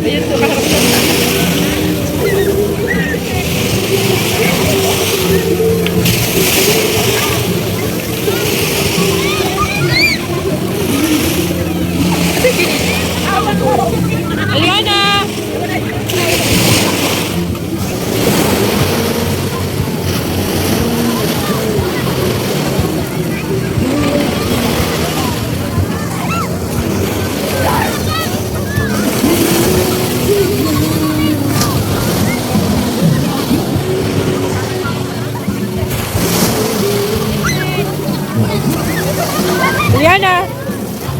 Ayun to, kaharap na. Aliana! Liana!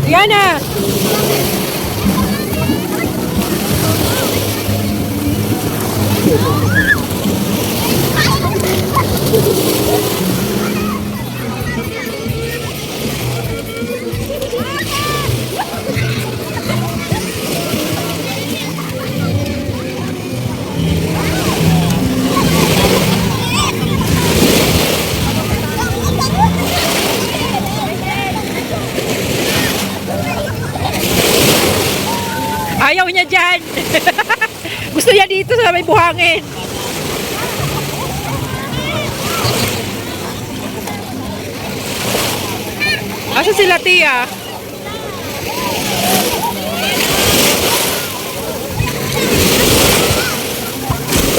Liana! Ayaw niya dyan. Gusto niya dito sa may buhangin. Asa sila, Tia?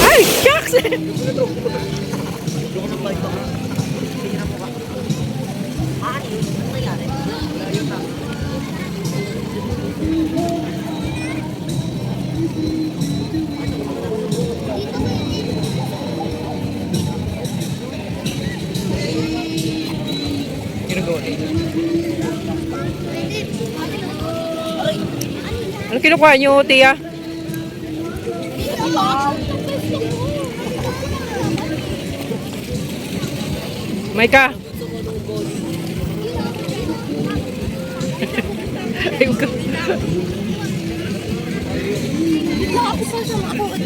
Ay, shucks! Ano kinukuha niyo, Tia? Maika.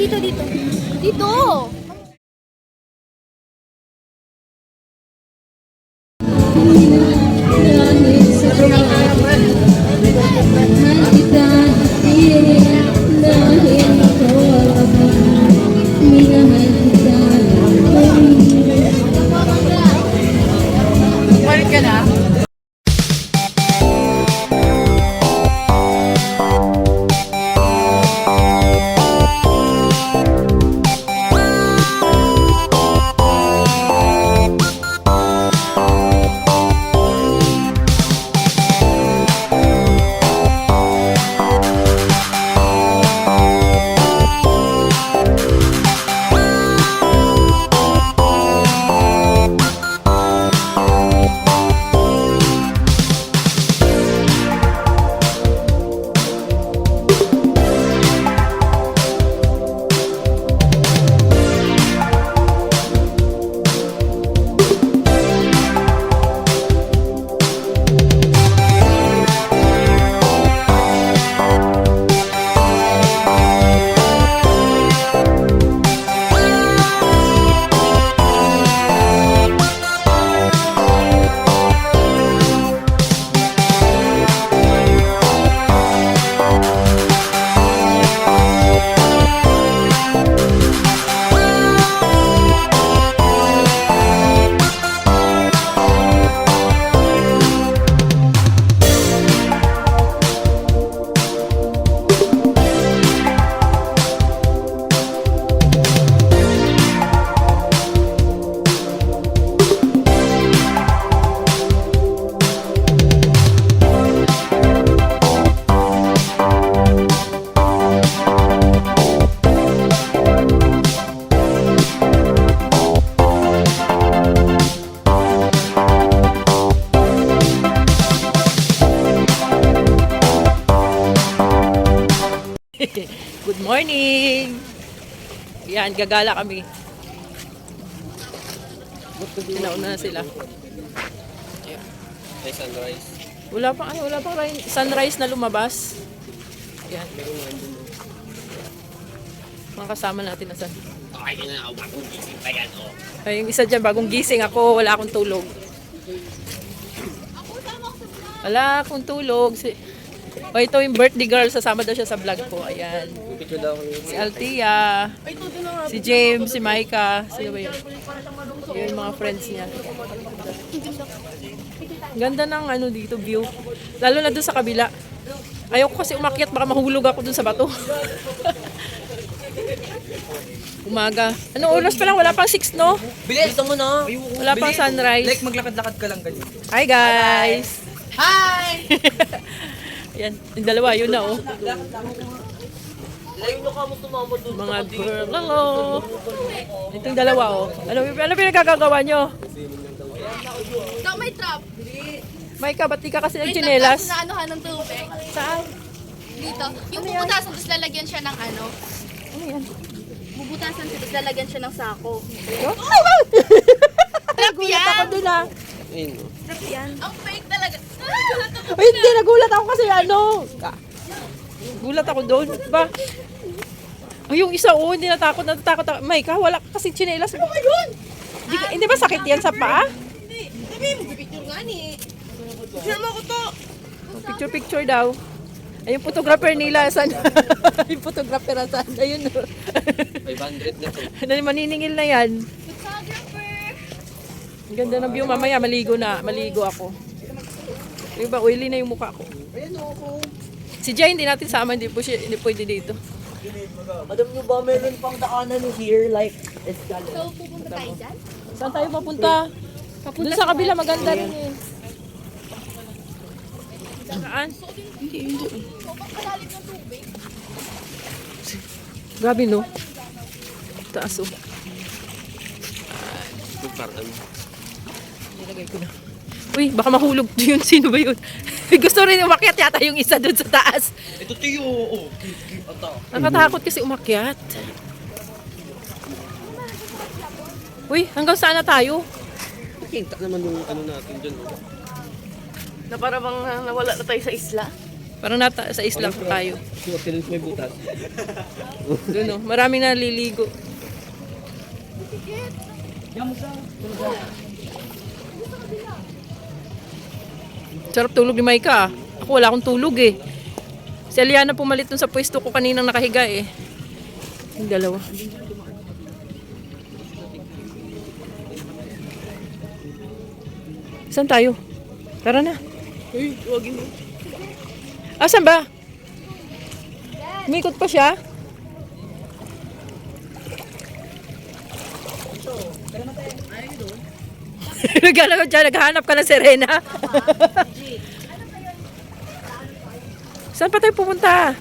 Dito, dito. Dito! Balik ka na? Good morning! Yan, gagala kami. Sinauna na sila. Ayan. May sunrise. Wala pang sunrise na lumabas. Yan. Mga kasama natin na san. Okay na ako, bagong gising pa yan, oh. Ay, yung isa dyan, bagong gising ako, wala akong tulog. Wala akong tulog. O ito yung birthday girl, sasama daw siya sa vlog ko. Ayan. Si Altia, si James, si Micah. Sino ba yun? Yun yung mga friends niya. Ganda ng ano dito, view. Lalo na dun sa kabila. Ayoko kasi umakyat, baka mahulog ako dun sa bato. Umaga. Ano oras pa lang? Wala pang 6, no? Bilis mo na. Wala pang sunrise. Like maglakad-lakad ka lang ganyan. Hi, guys! Hi! Yan, yung dalawa, yun na, oh. Layo na ka mo tumama doon. Mga girl, hello! Itong dalawa, oh. Ano pinagkagagawa nyo? Ikaw may trap. Maika, ba't di ka kasi May nagchinelas? trap na anuhan ng tubig. Saan? Dito. Yung bubutasan, tapos lalagyan siya ng ano. Ano yan? Bubutasan siya, tapos lalagyan siya ng sako. Trap yan! Ako dun, ah. Trap yan. Ang fake talaga. Ay, hindi, nagulat ako kasi ano. Gulat ako doon. Ba? Ay, yung isa, oh, hindi natatakot. Maika, wala ka kasi chinelas. Ano ba yun? Hindi ba sakit yan sa paa? Hindi. Sabi mo, picture nga ni. Picture mo ko to. Picture daw. Ay, yung photographer nila, saan? Yung photographer, saan? Ayun. 500 na to. Maniningil na yan. Photographer. Ang ganda ng view. Mamaya, maligo ako. Yung ba, oily na yung mukha ko. Si Jay, hindi natin sama. Hindi pwede dito. Madam nyo ba meron pang daanan here like escalator? So, pupunta tayo dyan? Saan tayo mapunta? Doon sa kabila, maganda rin eh. Saan? Hindi. Sobrang kalalim ng tubig. Grabe, no? Taas, oh. Nilagay ko na. Uy, baka mahulog yun. Sino ba yun? Gusto rin umakyat yata yung isa doon sa taas. Ito tiyo. Oh. Nakatakot kasi umakyat. Uy, hanggang saan na tayo? Nakita naman yung ano natin dyan. Na para bang nawala na tayo sa isla? Parang sa isla pa tayo. Suot ka rin may butas. Doon, oh. Maraming naliligo. Sarap tulog ni Maika. Ako wala akong tulog eh. Si Eliana pumalit dun sa pwesto ko kaninang nakahiga eh. Yung dalawa. Saan tayo? Tara na. Uy, huwagin mo. Asan ba? Umikot pa siya? Naghanap dyan, naghanap ka ng Serena. Saan pa tayo pupunta?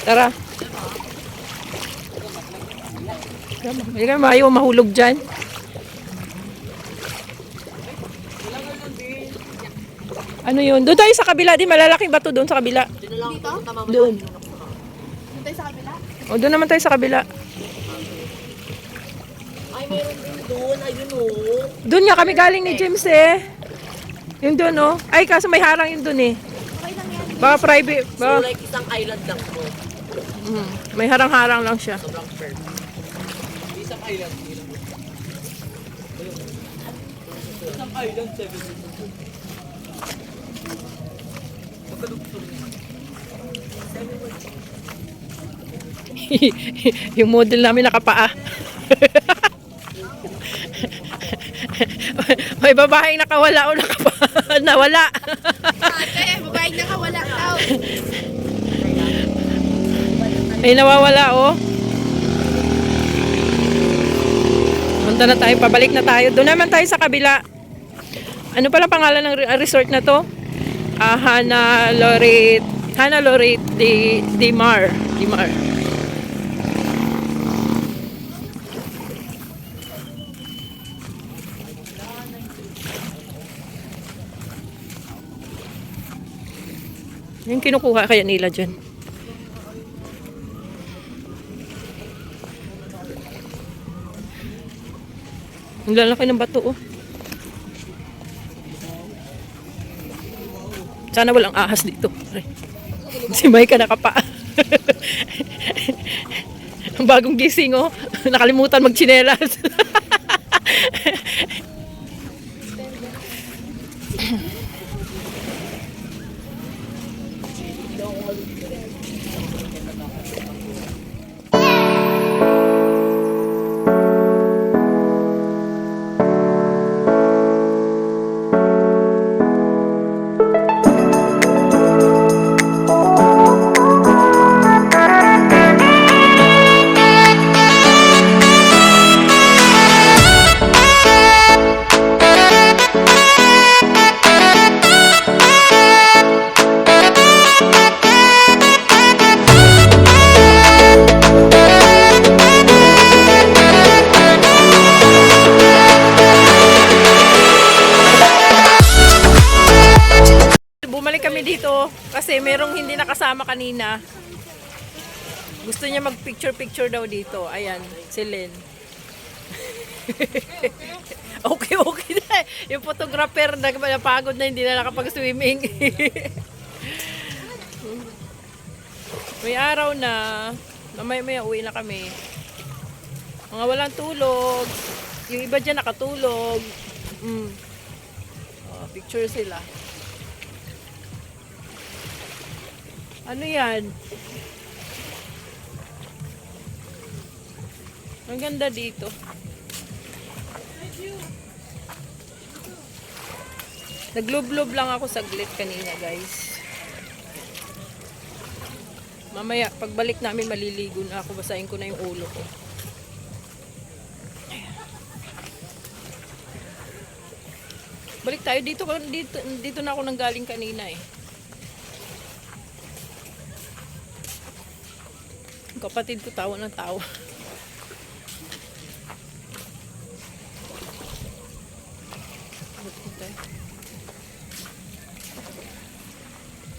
Tara. Hindi ka maayaw mahulog dyan. Ano yun? Doon tayo sa kabila. Di malalaking bato doon sa kabila. Dito? Doon. Doon tayo sa kabila? O, doon naman tayo sa kabila. Ay, meron din doon. Ayun o. Doon nga kami galing ni James eh. Yung doon oh. Ay, kaso may harang yung doon eh. Okay lang yan. Baka private. So Baka, like isang island lang po. may harang-harang lang siya. Sobrang fair. Isang island. Isang island, 7. Yung model namin nakapaa. May babaeng nakawala o nawala. Ate, babaeng nakawala daw. May nawawala oh. Punta na tayo, pabalik na tayo. Doon naman tayo sa kabila. Ano pala pangalan ng resort na to? Hana Lorette de Mar. Yung kinukuha kaya nila dyan. Ang lalaki ng bato oh. Sana walang ahas dito. Si Micah nakapa. Ang bagong gising oh. Nakalimutan magtsinelas. Bumalik kami dito kasi merong hindi nakasama kanina. Gusto niya mag-picture-picture daw dito. Ayan, si Lynn. Okay na. Yung photographer napagod na, hindi na nakapag-swimming. May araw na. Mamaya uwi na kami. Mga walang tulog. Yung iba dyan nakatulog. Picture sila. Ano yan? Ang ganda dito. Naglublob lang ako saglit kanina, guys. Mamaya, pagbalik namin maliligo na ako. Basahin ko na yung ulo ko. Balik tayo dito. Dito na ako nanggaling kanina eh. Kapatid ko tawa ng tawa.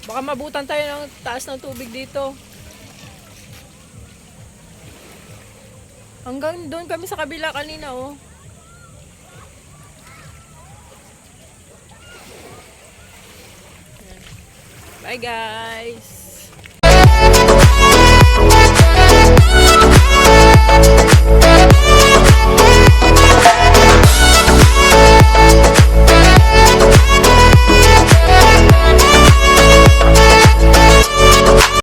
Baka mabutan tayo ng taas ng tubig dito. Hanggang doon kami sa kabila kanina oh. Bye guys.